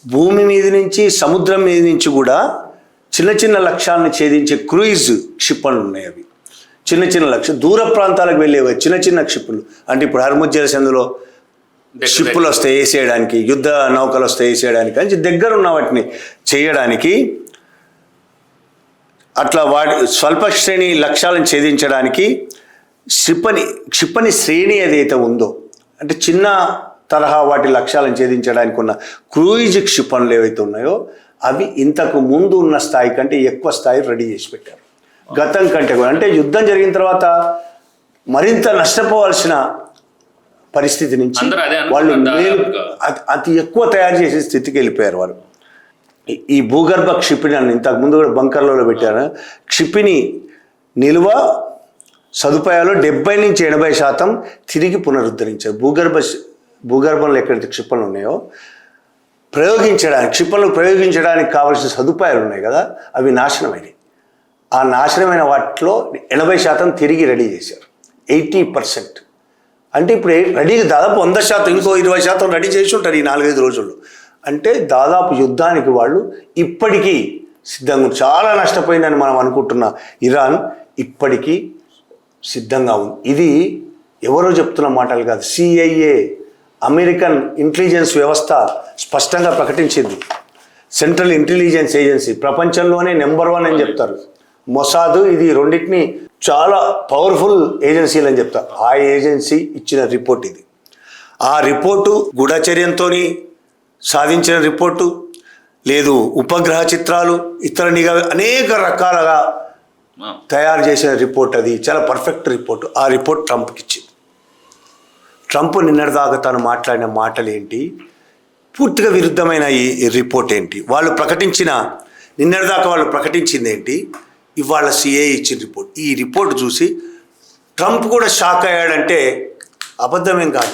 భూమి మీద నుంచి సముద్రం మీద నుంచి కూడా చిన్న చిన్న లక్ష్యాలను ఛేదించే క్రూయిజ్ క్షిపణులు ఉన్నాయి. అవి చిన్న చిన్న లక్ష్యం, దూర ప్రాంతాలకు వెళ్ళేవి చిన్న చిన్న క్షిపణులు. అంటే ఇప్పుడు హర్ముజ్ జలసంధిలో షిప్పులు వస్తాయి వేసేయడానికి, యుద్ధ నౌకలు వస్తాయి వేసేయడానికి, అని దగ్గర ఉన్న వాటిని చేయడానికి, అట్లా స్వల్ప శ్రేణి లక్ష్యాలను ఛేదించడానికి క్షిపణి శ్రేణి ఏదైతే ఉందో, అంటే చిన్న తరహా వాటి లక్ష్యాలను ఛేదించడానికి ఉన్న క్రూయిజ్ క్షిపణులు ఏవైతే ఉన్నాయో అవి ఇంతకు ముందు ఉన్న స్థాయి కంటే ఎక్కువ స్థాయి రెడీ చేసి పెట్టారు. గతం కంటే కూడా, అంటే యుద్ధం జరిగిన తర్వాత మరింత నష్టపోవాల్సిన పరిస్థితి నుంచి వాళ్ళు అతి ఎక్కువ తయారు చేసే స్థితికి వెళ్ళిపోయారు వాళ్ళు. ఈ భూగర్భ క్షిపణి అని ఇంతకు ముందు కూడా బంకర్లలో పెట్టారు. క్షిపణి నిల్వ సదుపాయాలు 70 నుంచి 80% తిరిగి పునరుద్ధరించారు. భూగర్భంలో ఎక్కడైతే క్షిపణులు ఉన్నాయో క్షిపణులు ప్రయోగించడానికి కావాల్సిన సదుపాయాలు ఉన్నాయి కదా, అవి నాశనమైనవి. ఆ నాశనమైన వాటిలో 80% తిరిగి రెడీ చేశారు. 80%. అంటే ఇప్పుడు రెడీగా దాదాపు 100%, ఇంకో 20% రెడీ చేసి ఉంటారు ఈ 4-5 రోజుల్లో. అంటే దాదాపు యుద్ధానికి వాళ్ళు ఇప్పటికీ సిద్ధంగా, చాలా నష్టపోయిందని మనం అనుకుంటున్న ఇరాన్ ఇప్పటికీ సిద్ధంగా ఉంది. ఇది ఎవరో చెప్తున్న మాటలు కాదు, CIA అమెరికన్ ఇంటెలిజెన్స్ వ్యవస్థ స్పష్టంగా ప్రకటించింది. సెంట్రల్ ఇంటెలిజెన్స్ ఏజెన్సీ ప్రపంచంలోనే నెంబర్ 1 అని చెప్తారు. మొసాద్, ఇది రెండింటిని చాలా పవర్ఫుల్ ఏజెన్సీలు అని చెప్తారు. ఆ ఏజెన్సీ ఇచ్చిన రిపోర్ట్ ఇది. ఆ రిపోర్టు గూఢచర్యంతో సాధించిన రిపోర్టు లేదు, ఉపగ్రహ చిత్రాలు, ఇతర నిఘా, అనేక రకాలుగా తయారు చేసిన రిపోర్ట్. అది చాలా పర్ఫెక్ట్ రిపోర్ట్. ఆ రిపోర్ట్ ట్రంప్కి ఇచ్చింది. ట్రంప్ నిన్నటిదాకా తను మాట్లాడిన మాటలు ఏంటి, పూర్తిగా విరుద్ధమైన ఈ రిపోర్ట్ ఏంటి, నిన్నటిదాకా వాళ్ళు ప్రకటించింది ఏంటి, ఇవాళ CIA ఇచ్చిన రిపోర్ట్. ఈ రిపోర్ట్ చూసి ట్రంప్ కూడా షాక్ అయ్యాడంటే అబద్ధమేం కాదు.